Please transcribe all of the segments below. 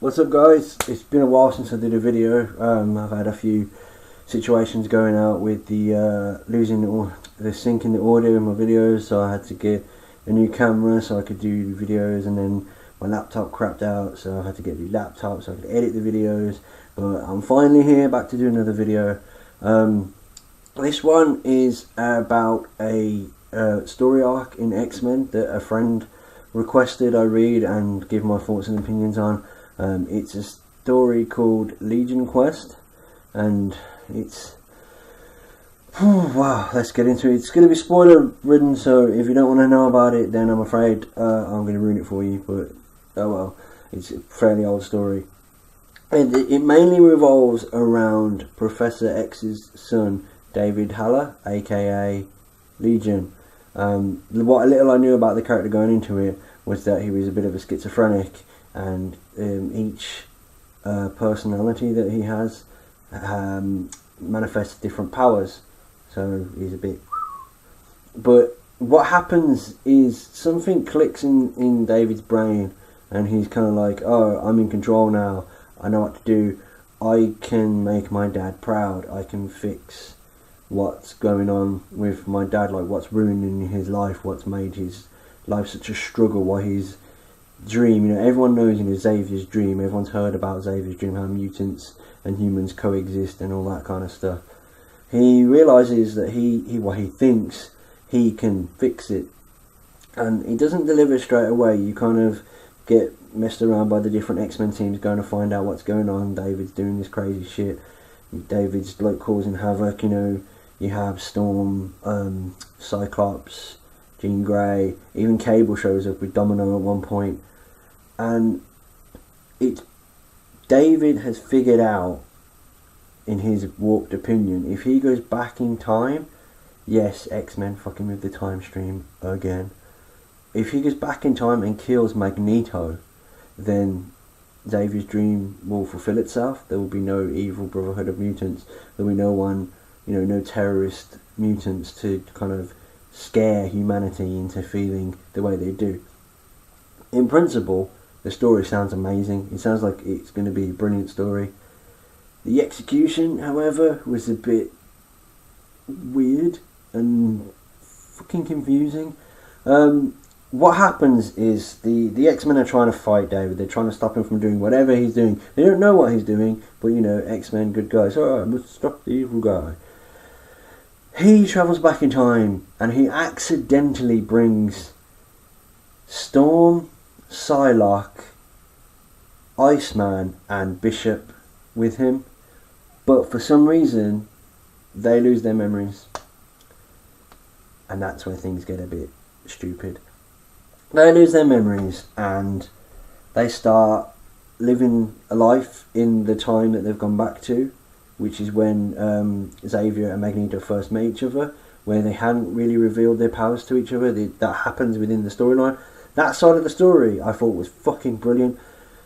What's up, guys? It's been a while since I did a video. I've had a few situations going out with the losing the sync in the audio in my videos, so I had to get a new camera so I could do videos, and then my laptop crapped out, so I had to get a new laptop so I could edit the videos. But I'm finally here, back to do another video. This one is about a story arc in X-Men that a friend requested I read and give my thoughts and opinions on. It's a story called Legion Quest, and it's wow, let's get into it. It's going to be spoiler ridden, so if you don't want to know about it, then I'm afraid I'm going to ruin it for you, but oh well, it's a fairly old story. And it mainly revolves around Professor X's son, David Haller, aka Legion. What little I knew about the character going into it was that he was a bit of a schizophrenic, and each personality that he has manifests different powers, so he's a bit... But what happens is something clicks in David's brain, and he's kind of like, oh, I'm in control now, I know what to do, I can make my dad proud, I can fix what's going on with my dad, like what's ruining his life, what's made his life such a struggle, why his dream, you know, everyone knows, you know, Xavier's dream, everyone's heard about Xavier's dream, how mutants and humans coexist and all that kind of stuff. He realises that he thinks he can fix it, and he doesn't deliver straight away. You kind of get messed around by the different X-Men teams going to find out what's going on. David's doing this crazy shit, David's like causing havoc, you know. You have Storm, Cyclops, Jean Grey, even Cable shows up with Domino at one point. And David has figured out, in his warped opinion, if he goes back in time, yes, X-Men fucking with the time stream again. If he goes back in time and kills Magneto, then Xavier's dream will fulfill itself. There will be no evil Brotherhood of Mutants. There will be no one, you know, no terrorist mutants to kind of scare humanity into feeling the way they do. In principle, the story sounds amazing. It sounds like it's going to be a brilliant story. The execution, however, was a bit weird and fucking confusing. What happens is the X-Men are trying to fight David. They're trying to stop him from doing whatever he's doing. They don't know what he's doing, but you know, X-Men, good guys. Alright, let's stop the evil guy. He travels back in time, and he accidentally brings Storm, Psylocke, Iceman and Bishop with him, but for some reason they lose their memories, and that's where things get a bit stupid. They lose their memories and they start living a life in the time that they've gone back to, which is when Xavier and Magneto first met each other, where they hadn't really revealed their powers to each other. That happens within the storyline. That side of the story I thought was fucking brilliant,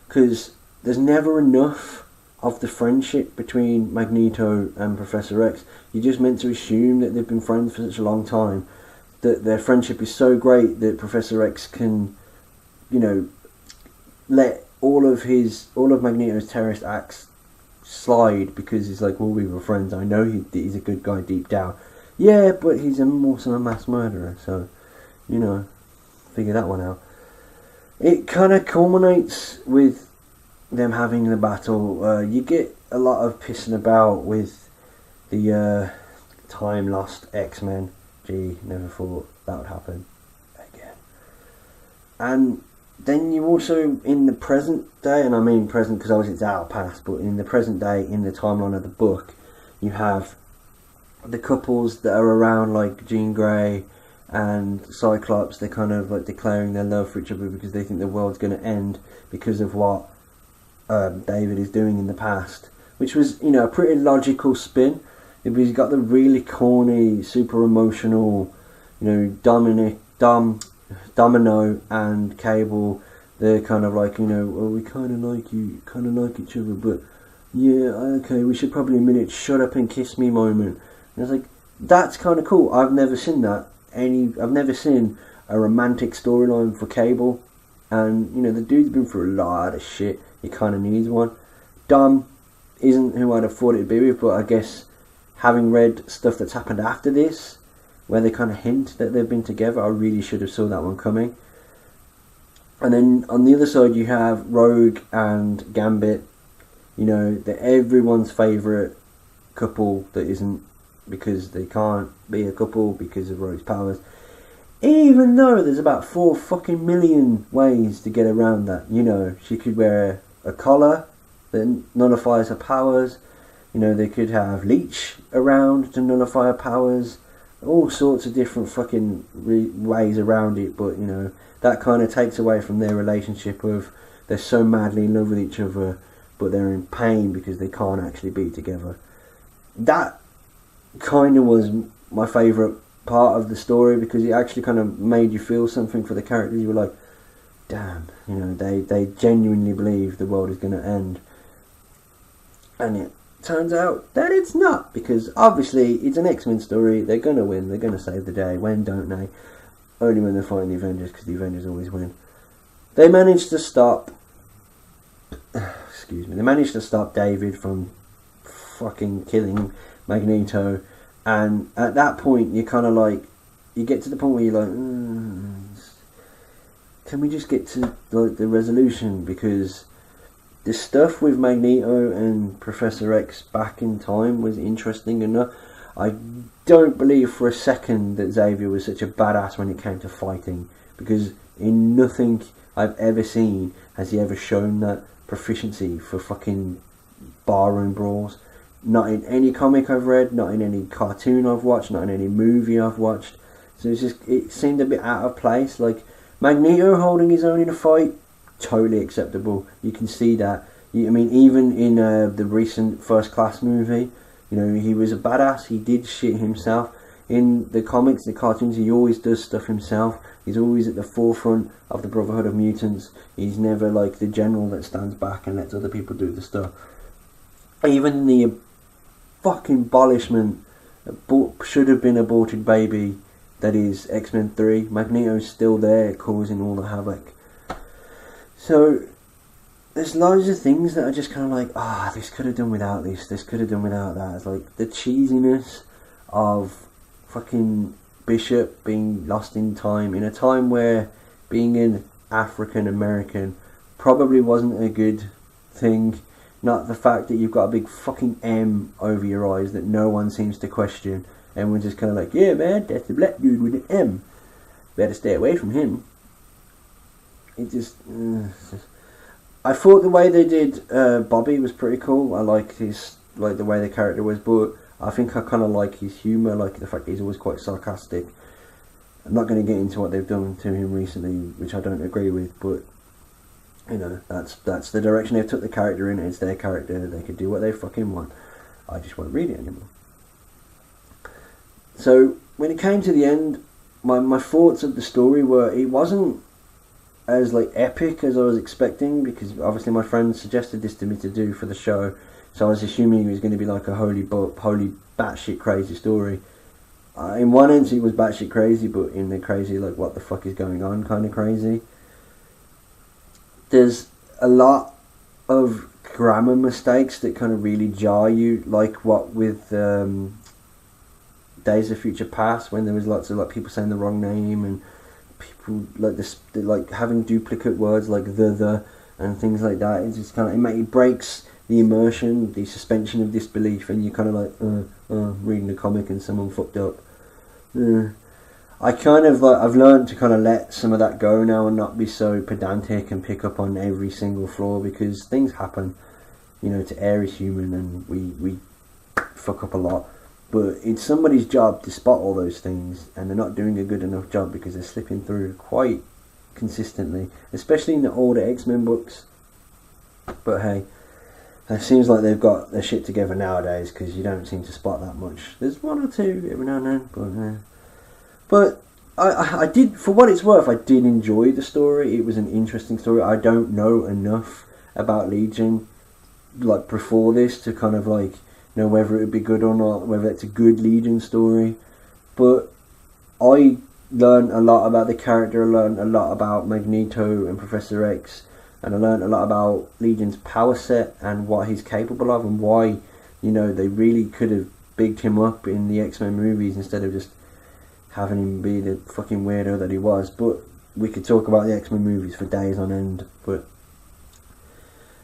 because there's never enough of the friendship between Magneto and Professor X. You're just meant to assume that they've been friends for such a long time, that their friendship is so great that Professor X can, you know, let all of Magneto's terrorist acts slide, because he's like, well, we were friends, I know he's a good guy deep down. Yeah, but he's also a mass murderer, so, you know, figure that one out. It kind of culminates with them having the battle. You get a lot of pissing about with the time lost X-Men. Gee, never thought that would happen again. And then you also, in the present day, and I mean present because obviously it's out past, but in the present day, in the timeline of the book, you have the couples that are around, like Jean Grey and Cyclops. They're kind of like declaring their love for each other because they think the world's going to end because of what David is doing in the past, which was, you know, a pretty logical spin. He's got the really corny, super emotional, you know, Domino and Cable. They're kind of like, you know, well, we kind of like you, kind of like each other, but yeah, okay, we should probably admit it, shut up and kiss me moment. And it's like, that's kind of cool. I've never seen that. I've never seen a romantic storyline for Cable And, you know, the dude's been through a lot of shit. He kind of needs one. Dom isn't who I'd have thought it'd be with, but I guess having read stuff that's happened after this, where they kind of hint that they've been together, I really should have saw that one coming. And then on the other side you have Rogue and Gambit, you know, they're everyone's favourite couple that isn't, because they can't be a couple because of Rogue's powers. Even though there's about 4 fucking million ways to get around that. You know, she could wear a collar that nullifies her powers. You know, they could have Leech around to nullify her powers. All sorts of different fucking ways around it. But, you know, that kind of takes away from their relationship of they're so madly in love with each other, but they're in pain because they can't actually be together. That kind of was my favourite part of the story, because it actually kind of made you feel something for the characters. You were like, damn, you know, they genuinely believe the world is going to end. And it turns out that it's not, because obviously it's an X-Men story. They're going to win, they're going to save the day. When don't they? Only when they're fighting the Avengers, because the Avengers always win. They managed to stop excuse me, they managed to stop David from fucking killing Magneto. And at that point, you kind of like, you get to the point where you're like, can we just get to like the resolution? Because the stuff with Magneto and Professor X back in time was interesting enough. I don't believe for a second that Xavier was such a badass when it came to fighting, because in nothing I've ever seen has he ever shown that proficiency for fucking barroom brawls. Not in any comic I've read, not in any cartoon I've watched, not in any movie I've watched. So it's just, it seemed a bit out of place. Like, Magneto holding his own in a fight, totally acceptable. You can see that. I mean, even in the recent First Class movie, you know, he was a badass. He did shit himself. In the comics, the cartoons, he always does stuff himself. He's always at the forefront of the Brotherhood of Mutants. He's never like the general that stands back and lets other people do the stuff. Even the fucking abolishment should have been aborted baby that is X-Men 3, Magneto's still there causing all the havoc. So there's loads of things that are just kind of like, this could have done without this could have done without that. It's like the cheesiness of fucking Bishop being lost in time, in a time where being an African American probably wasn't a good thing. Not the fact that you've got a big fucking M over your eyes that no one seems to question. Everyone's just kind of like, yeah man, that's the black dude with an M. Better stay away from him. It just... I thought the way they did Bobby was pretty cool. I like his, like the way the character was, but I think I kind of like his humour, like the fact that he's always quite sarcastic. I'm not going to get into what they've done to him recently, which I don't agree with, but you know, that's the direction they've took the character in. It's their character. They could do what they fucking want. I just won't read it anymore. So when it came to the end, my thoughts of the story were, it wasn't as like epic as I was expecting, because obviously my friend suggested this to me to do for the show, so I was assuming it was going to be like a holy batshit crazy story. In one sense it was batshit crazy, but in the crazy like what the fuck is going on kind of crazy. There's a lot of grammar mistakes that kind of really jar you, like what with Days of Future Past, when there was lots of like people saying the wrong name and people like this, like having duplicate words like the and things like that. It's just kind of, it breaks the immersion, the suspension of disbelief, and you're kind of like reading a comic and someone fucked up. I kind of like, I've learned to kind of let some of that go now and not be so pedantic and pick up on every single flaw, because things happen, you know, to err is human and we fuck up a lot. But it's somebody's job to spot all those things, and they're not doing a good enough job because they're slipping through quite consistently, especially in the older X-Men books. But hey, it seems like they've got their shit together nowadays, because you don't seem to spot that much. There's one or two every now and then, but I did, for what it's worth, I did enjoy the story. It was an interesting story. I don't know enough about Legion like before this to kind of like know whether it would be good or not, whether it's a good Legion story. But I learned a lot about the character. I learned a lot about Magneto and Professor X, and I learned a lot about Legion's power set and what he's capable of, and why, you know, they really could have bigged him up in the X-Men movies instead of just having him be the fucking weirdo that he was. But we could talk about the X-Men movies for days on end. But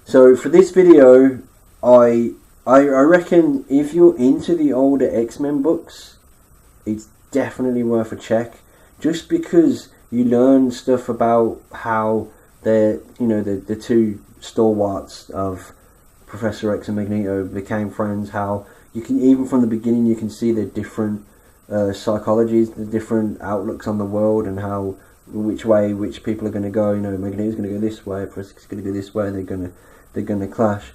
so for this video, I reckon if you're into the older X-Men books, it's definitely worth a check, just because you learn stuff about how they're, you know, the two stalwarts of Professor X and Magneto became friends. How you can, even from the beginning, you can see the different psychologies, the different outlooks on the world, and how which way which people are going to go. You know, Magneto's going to go this way, Professor X is going to go this way. They're going to clash.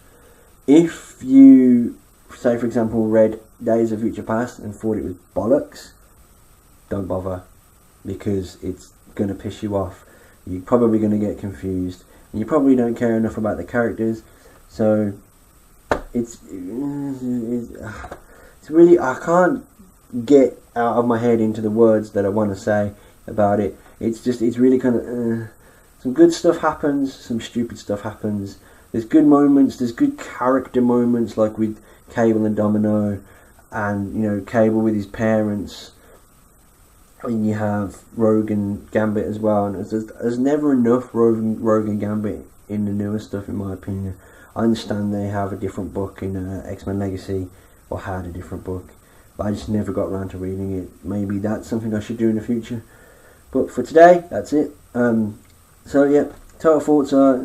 If you, say for example, read Days of Future Past and thought it was bollocks, don't bother, because it's going to piss you off. You're probably going to get confused, and you probably don't care enough about the characters. So it's really, I can't get out of my head into the words that I want to say about it. It's really kind of some good stuff happens, some stupid stuff happens. There's good moments, there's good character moments, like with Cable and Domino, and, you know, Cable with his parents, and you have Rogue and Gambit as well. And there's never enough Rogue and Gambit in the newer stuff, in my opinion. I understand they have a different book in X-Men Legacy, or had a different book, but I just never got around to reading it. Maybe that's something I should do in the future. But for today, that's it. So yeah, total thoughts are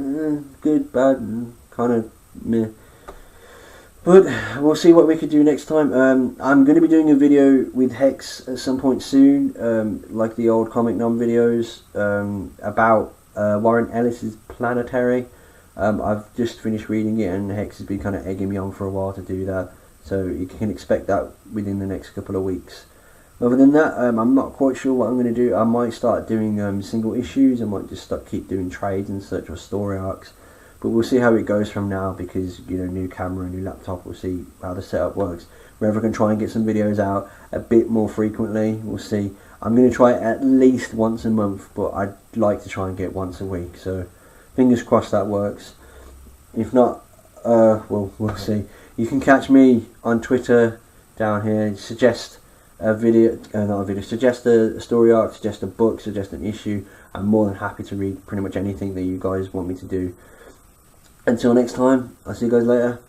good, bad, and kind of meh. But we'll see what we could do next time. I'm going to be doing a video with Hex at some point soon, like the old Comic Nom videos, about Warren Ellis's Planetary. I've just finished reading it, and Hex has been kind of egging me on for a while to do that, so you can expect that within the next couple of weeks. Other than that, I'm not quite sure what I'm going to do. I might start doing single issues. I might just keep doing trades and such, or story arcs. But we'll see how it goes from now, because, you know, new camera, new laptop, we'll see how the setup works. Whether I can try and get some videos out a bit more frequently, we'll see. I'm going to try it at least once a month, but I'd like to try and get once a week. So fingers crossed that works. If not, well, we'll see. You can catch me on Twitter down here. Suggest a video, not a video, suggest a story arc, suggest a book, suggest an issue. I'm more than happy to read pretty much anything that you guys want me to do. Until next time, I'll see you guys later.